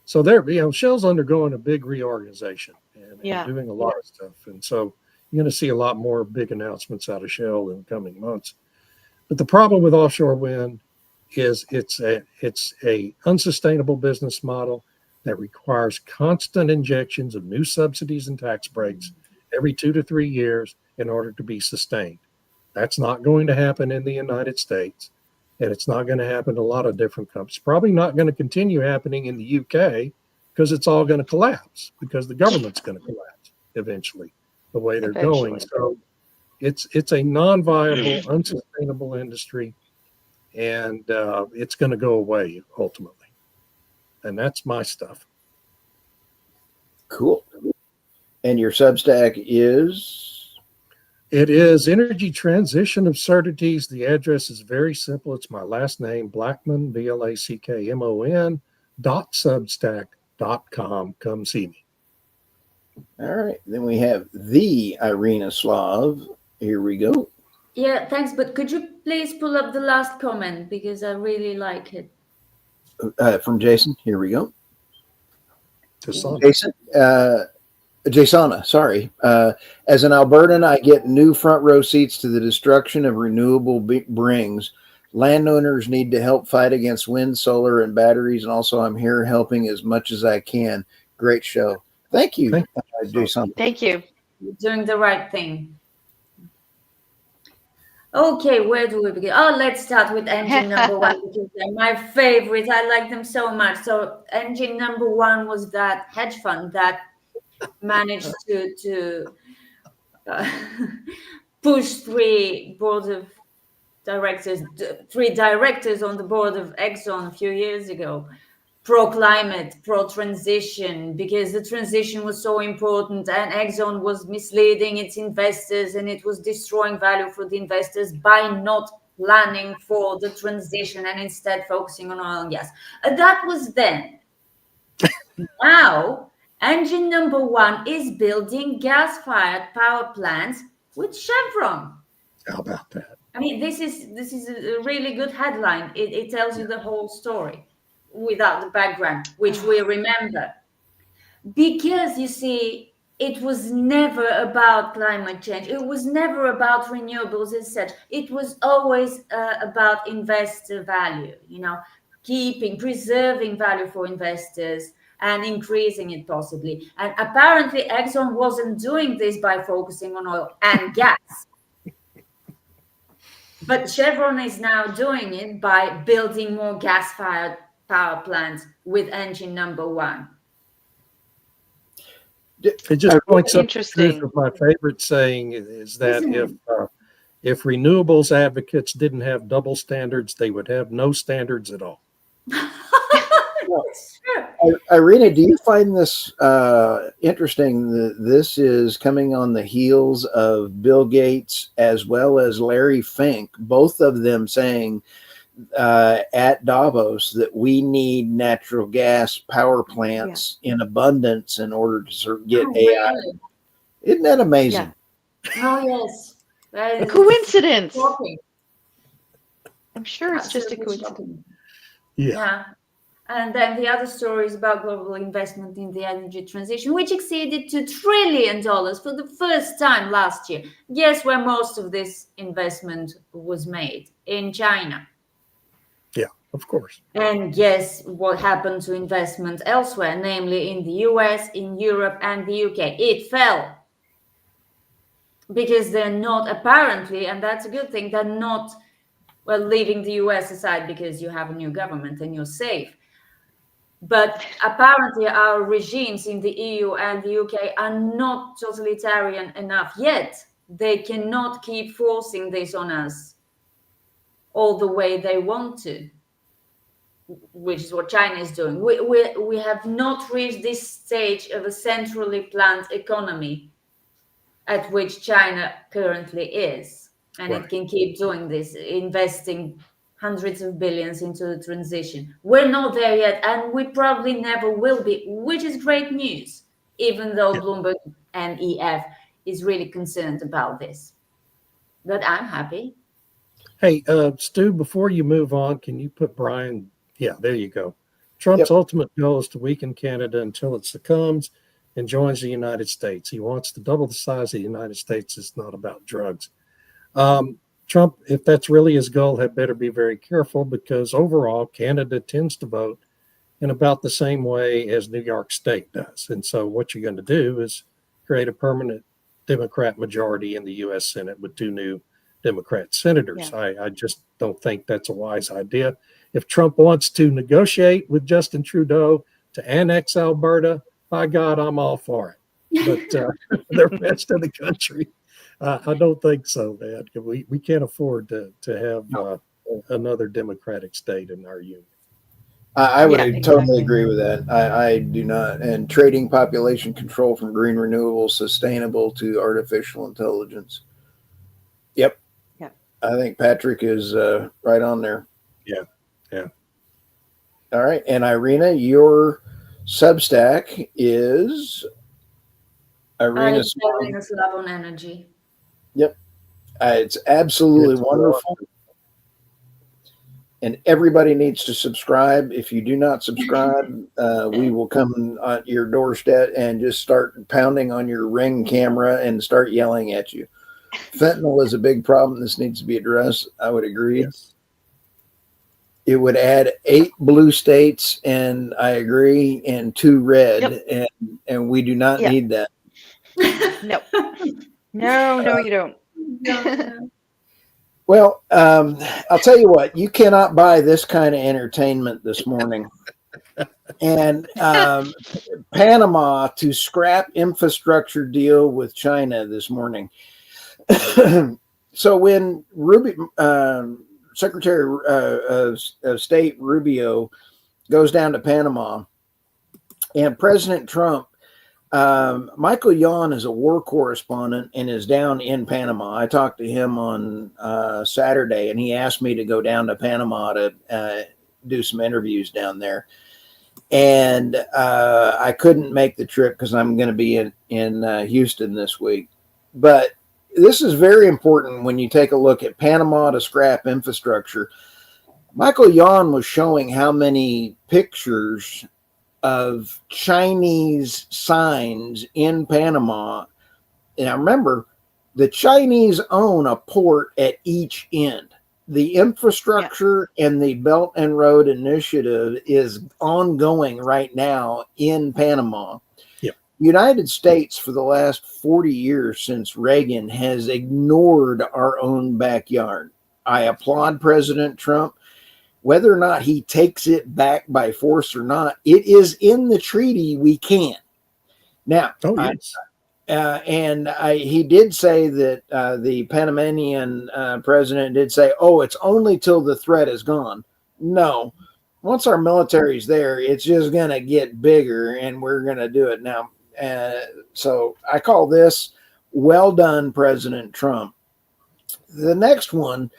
B: So Shell's undergoing a big reorganization and doing a lot of stuff, and so you're going to see a lot more big announcements out of Shell in the coming months. But the problem with offshore wind is it's a unsustainable business model that requires constant injections of new subsidies and tax breaks every 2 to 3 years in order to be sustained. That's not going to happen in the United States, and it's not going to happen in a lot of different countries. Probably not going to continue happening in the UK because it's all going to collapse because the government's going to collapse eventually the way they're going. So it's a non-viable, unsustainable industry, and it's going to go away ultimately. And that's my stuff.
A: Cool. And your Substack is?
B: It is Energy Transition Absurdities. The address is very simple. It's my last name, Blackmon, BLACKMON.substack.com. Come see me.
A: All right. Then we have the Irina Slav. Here we go.
C: Yeah, thanks. But could you please pull up the last comment because I really like it.
A: From Jason. Here we go.
B: Jason,
A: Jasona, sorry. As an Albertan, I get new front row seats to the destruction of renewable brings. Landowners need to help fight against wind, solar, and batteries. And also, I'm here helping as much as I can. Great show. Thank you, Jasona.
D: Thank you.
C: You're doing the right thing. Okay, where do we begin? Oh, let's start with engine number one because they're my favorite. I like them so much. So, engine number one was that hedge fund that managed to push three directors on the board of Exxon a few years ago. Pro-climate, pro-transition, because the transition was so important and Exxon was misleading its investors and it was destroying value for the investors by not planning for the transition and instead focusing on oil and gas. That was then. Now, engine number one is building gas-fired power plants with Chevron.
B: How about that?
C: I mean, this is a really good headline. It tells you the whole story without the background, which we remember. Because you see, it was never about climate change. It was never about renewables as such. It was always about investor value, preserving value for investors and increasing it possibly. And apparently Exxon wasn't doing this by focusing on oil and gas. But Chevron is now doing it by building more gas-fired power plants with engine number one.
B: It just points up the
D: Interesting.
B: truth of my favorite saying is that if renewables advocates didn't have double standards, they would have no standards at all.
A: Irina, do you find this interesting that this is coming on the heels of Bill Gates as well as Larry Fink, both of them saying at Davos that we need natural gas power plants in abundance in order to sort of get AI.
C: Really?
A: Isn't that amazing?
C: Oh, yes. That
D: A
C: is
D: coincidence.
C: shocking.
D: I'm sure it's just a
C: Absolutely
D: coincidence.
C: shocking.
B: Yeah.
C: And then the other story is about global investment in the energy transition, which exceeded $2 trillion for the first time last year. Guess where most of this investment was made? In China.
B: Yeah, of course.
C: And guess what happened to investment elsewhere, namely in the US, in Europe, and the UK? It fell. Because they're not apparently, and that's a good thing, they're not, well, leaving the US aside because you have a new government and you're safe. But apparently our regimes in the EU and the UK are not totalitarian enough yet. They cannot keep forcing this on us all the way they want to, which is what China is doing. We have not reached this stage of a centrally planned economy at which China currently is. And
B: Right.
C: it can keep doing this, investing hundreds of billions into the transition. We're not there yet, and we probably never will be, which is great news, even though Bloomberg MEF is really concerned about this. But I'm happy.
B: Hey, Stu, before you move on, can you put Brian? Yeah, there you go. Trump's ultimate goal is to weaken Canada until it succumbs and joins the United States. He wants to double the size of the United States. It's not about drugs. Trump, if that's really his goal, had better be very careful because overall, Canada tends to vote in about the same way as New York State does. And so what you're going to do is create a permanent Democrat majority in the U.S. Senate with 2 new Democrat senators.
D: Yeah.
B: I just don't think that's a wise idea. If Trump wants to negotiate with Justin Trudeau to annex Alberta, by God, I'm all for it. But the rest of the country, I don't think so, man. We can't afford to have another Democratic state in our union.
A: I would
D: Yeah,
A: totally
D: exactly.
A: agree with that. I do not. And trading population control from green renewables sustainable to artificial intelligence. Yep.
D: Yeah.
A: I think Patrick is right on there.
B: Yeah.
A: All right. And Irina, your Substack is Irina Slav.
C: Irina Slav on energy.
A: Yep. It's absolutely
B: It's
A: wonderful. and everybody needs to subscribe. If you do not subscribe, we will come on your doorstep and just start pounding on your Ring camera and start yelling at you. Fentanyl is a big problem. This needs to be addressed. I would agree.
B: Yes.
A: It would add 8 blue states, and I agree, and 2 red,
D: Yep.
A: and we do not
D: Yeah.
A: need that.
D: No. No, you don't.
A: Well, I'll tell you what, you cannot buy this kind of entertainment this morning. And Panama to scrap infrastructure deal with China this morning. So when Secretary of State Rubio goes down to Panama, and President Trump, Michael Yon is a war correspondent and is down in Panama. I talked to him on Saturday, and he asked me to go down to Panama to do some interviews down there. And I couldn't make the trip because I'm going to be in Houston this week. But this is very important when you take a look at Panama to scrap infrastructure. Michael Yon was showing how many pictures of Chinese signs in Panama. And I remember the Chinese own a port at each end. The infrastructure and the Belt and Road Initiative is ongoing right now in Panama. United States for the last 40 years since Reagan has ignored our own backyard. I applaud President Trump. Whether or not he takes it back by force or not, it is in the treaty we can. Now, he did say that the Panamanian president did say, oh, it's only till the threat is gone. No. Once our military's there, it's just going to get bigger, and we're going to do it now. So I call this well done, President Trump. The next one,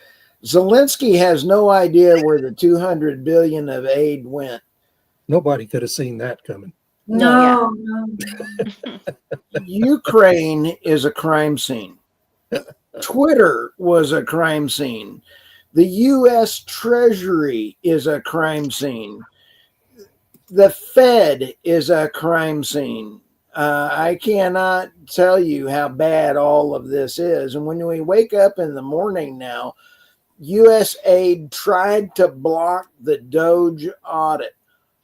A: Zelensky has no idea where the $200 billion of aid went.
B: Nobody could have seen that coming.
C: No.
A: Ukraine is a crime scene. Twitter was a crime scene. The U.S. Treasury is a crime scene. The Fed is a crime scene. I cannot tell you how bad all of this is. And when we wake up in the morning now, USAID tried to block the Doge audit.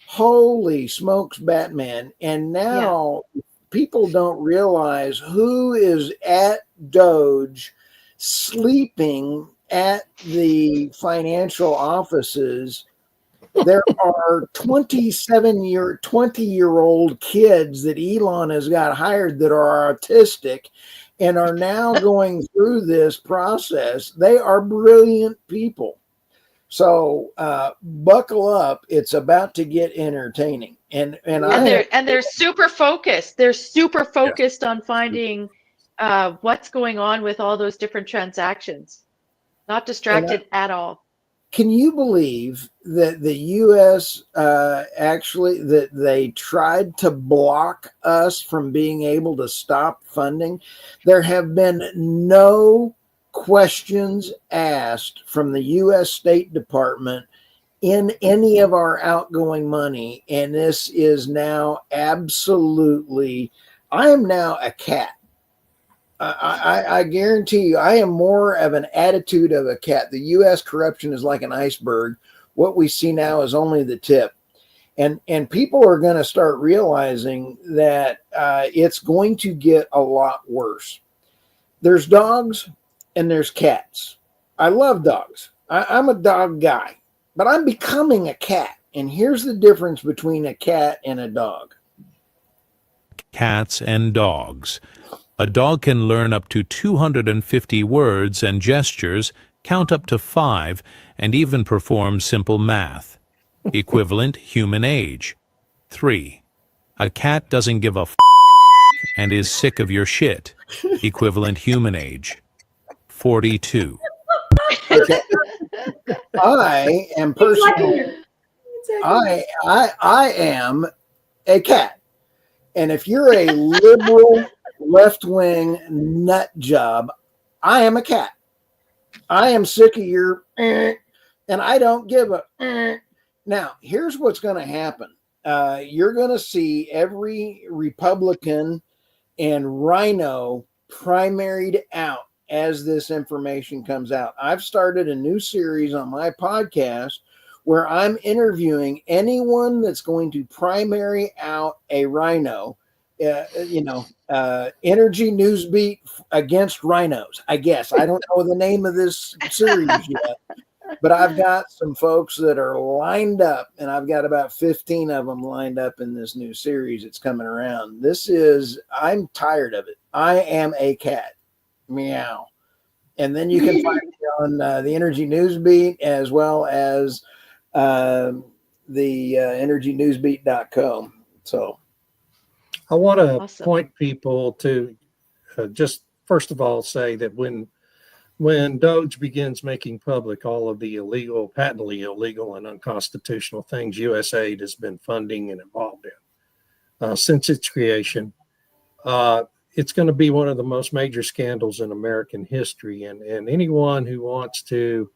A: Holy smokes, Batman. And now people don't realize who is at Doge sleeping at the financial offices. There are 20-year-old kids that Elon has got hired that are autistic and are now going through this process. They are brilliant people. So buckle up. It's about to get entertaining. And
D: they're super focused. They're super focused on finding what's going on with all those different transactions. Not distracted at all.
A: Can you believe that the U.S. Actually, that they tried to block us from being able to stop funding? There have been no questions asked from the U.S. State Department in any of our outgoing money. And this is now absolutely, I am now a cat. I guarantee you, I am more of an attitude of a cat. The U.S. corruption is like an iceberg. What we see now is only the tip. And people are going to start realizing that it's going to get a lot worse. There's dogs and there's cats. I love dogs. I'm a dog guy, but I'm becoming a cat. And here's the difference between a cat and a dog.
H: Cats and dogs. A dog can learn up to 250 words and gestures, count up to 5, and even perform simple math. Equivalent human age. 3. A cat doesn't give a f*** and is sick of your shit. Equivalent human age. 42.
A: Okay. I am personally, I am a cat. And if you're a liberal left-wing nut job, I am a cat. I am sick of your and I don't give a. Now, here's what's going to happen. You're going to see every Republican and Rhino primaried out as this information comes out. I've started a new series on my podcast where I'm interviewing anyone that's going to primary out a Rhino. Energy Newsbeat against rhinos, I guess. I don't know the name of this series yet, but I've got some folks that are lined up, and I've got about 15 of them lined up in this new series that's coming around. I'm tired of it. I am a cat. Meow. And then you can find me on the Energy Newsbeat as well as the energynewsbeat.com. So
B: I want to
D: Awesome.
B: point people to just first of all say that when Doge begins making public all of the illegal, patently illegal and unconstitutional things USAID has been funding and involved in since its creation, it's going to be one of the most major scandals in American history. And anyone who wants to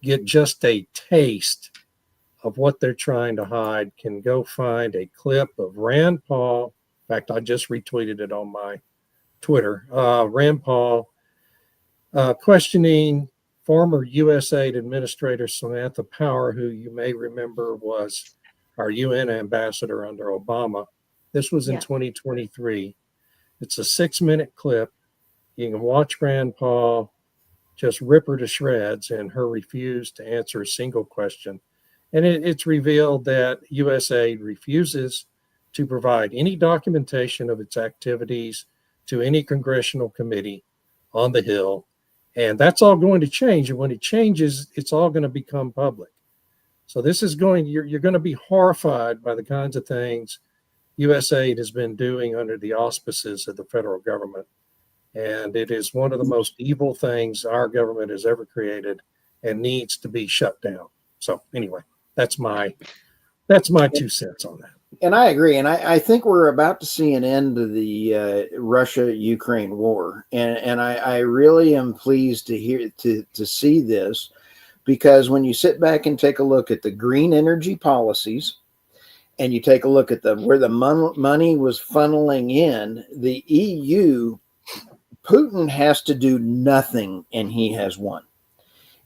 B: get just a taste of what they're trying to hide can go find a clip of Rand Paul. In fact, I just retweeted it on my Twitter. Rand Paul questioning former USAID Administrator Samantha Power, who you may remember was our UN ambassador under Obama. This was in 2023. It's a 6-minute clip. You can watch Rand Paul just rip her to shreds and her refuse to answer a single question. And it's revealed that USAID refuses to provide any documentation of its activities to any congressional committee on the Hill. And that's all going to change. And when it changes, it's all going to become public. So this is you're going to be horrified by the kinds of things USAID has been doing under the auspices of the federal government. And it is one of the most evil things our government has ever created and needs to be shut down. So anyway, that's my 2 cents on that.
A: And I agree. And I think we're about to see an end to the Russia-Ukraine war. And I really am pleased to see this, because when you sit back and take a look at the green energy policies and you take a look at where the money was funneling in, the EU, Putin has to do nothing and he has won.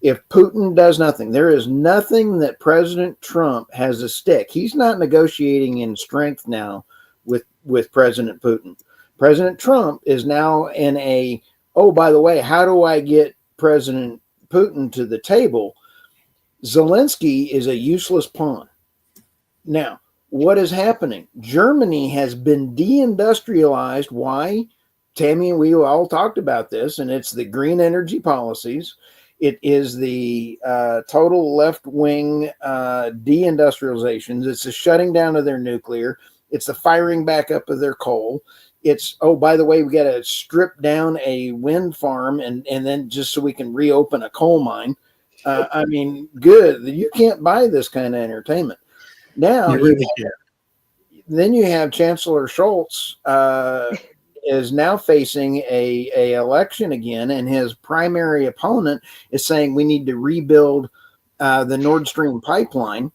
A: If Putin does nothing, there is nothing that President Trump has a stick. He's not negotiating in strength now with President Putin. President Trump is now in oh, by the way, how do I get President Putin to the table? Zelensky is a useless pawn. Now, what is happening? Germany has been deindustrialized. Why? Tammy, we all talked about this, and it's the green energy policies. It is the total left-wing deindustrializations. It's the shutting down of their nuclear. It's the firing back up of their coal. It's, oh, by the way, we got to strip down a wind farm and then just so we can reopen a coal mine. I mean, good. You can't buy this kind of entertainment. Now,
B: You really can't.
A: Then you have Chancellor Scholz is now facing a election again, and his primary opponent is saying we need to rebuild the Nord Stream pipeline.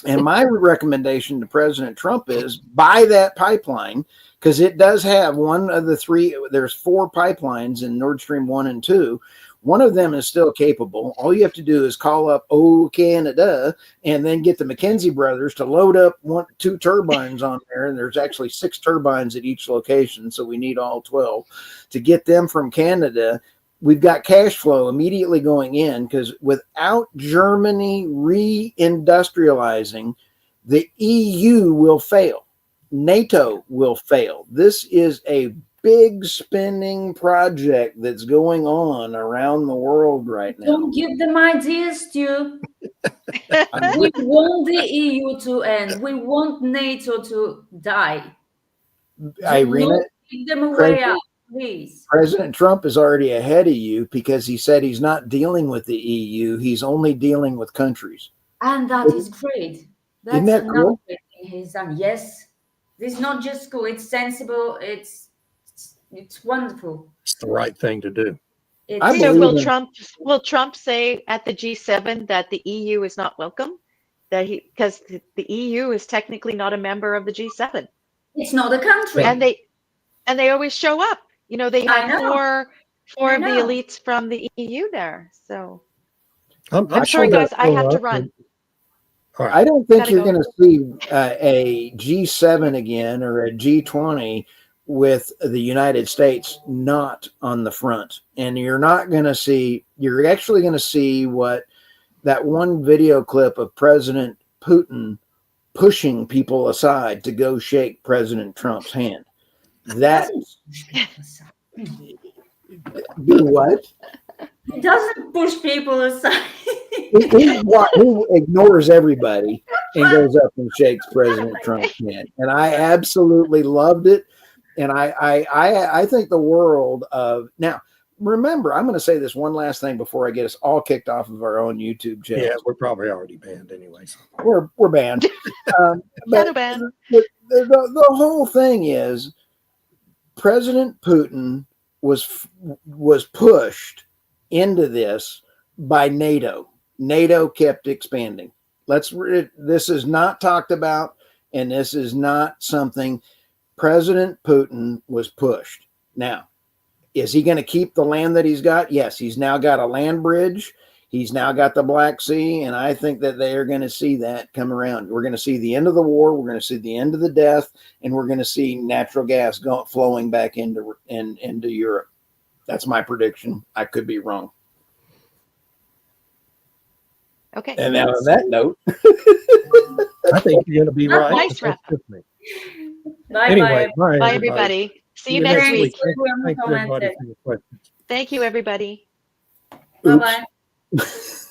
A: And my recommendation to President Trump is buy that pipeline, because it does have one of the three. There's 4 pipelines in Nord Stream 1 and 2. One of them is still capable. All you have to do is call up Canada and then get the McKenzie brothers to load up 2 turbines on there. And there's actually 6 turbines at each location. So we need all 12 to get them from Canada. We've got cash flow immediately going in, because without Germany reindustrializing, the EU will fail. NATO will fail. This is a big spending project that's going on around the world right now.
C: Don't give them ideas, Stu. We want the EU to end. We want NATO to die.
A: Irina,
C: Give them a way out, please.
A: President Trump is already ahead of you, because he said he's not dealing with the EU. He's only dealing with countries.
C: And that is great. That's
A: Isn't that
C: another
A: cool?
C: great thing he's done. Yes. This is not just cool. It's sensible. It's wonderful.
B: It's the right thing to do.
A: I
C: It's,
D: So
A: believe in-
D: will Trump say at the G7 that the EU is not welcome? That he because the EU is technically not a member of the G7,
C: it's not a country.
D: and they always show up. You know, they
C: I
D: have
C: know.
D: four
C: I
D: of the
C: know.
D: elites from the EU there. So
B: I'm
D: I'm sorry,
B: sure
D: guys,
B: they'll
D: I have
B: show
D: to
B: up,
D: run.
B: All right.
A: I don't think
D: Gotta
A: you're
D: go.
A: going to see a G7 again or a G20 with the United States not on the front. And you're not going to see, you're actually going to see what that one video clip of President Putin pushing people aside to go shake President Trump's hand. That do what?
C: It doesn't push people aside.
A: He ignores everybody and goes up and shakes President Trump's hand. And I absolutely loved it. And I think the world of now, remember, I'm going to say this one last thing before I get us all kicked off of our own YouTube channel.
B: Yeah, we're probably already banned anyway. So.
A: We're banned. But
D: Shadow ban.
A: the whole thing is President Putin was pushed into this by NATO. NATO kept expanding. This is not talked about, and this is not something. President Putin was pushed. Now, is he going to keep the land that he's got? Yes, he's now got a land bridge. He's now got the Black Sea, and I think that they are going to see that come around. We're going to see the end of the war. We're going to see the end of the death, and we're going to see natural gas flowing back into Europe. That's my prediction. I could be wrong.
D: Okay.
A: And now on that note,
B: I think you're going to be right.
D: Nice wrap.
C: Bye
B: Anyway,
C: bye.
D: Bye, everybody. See you
B: See you
D: next
B: next
D: week.
B: week.
C: Everyone
B: Thank you, everybody,
C: commented.
B: for your questions.
D: Thank you, everybody.
C: Bye bye.
A: oops.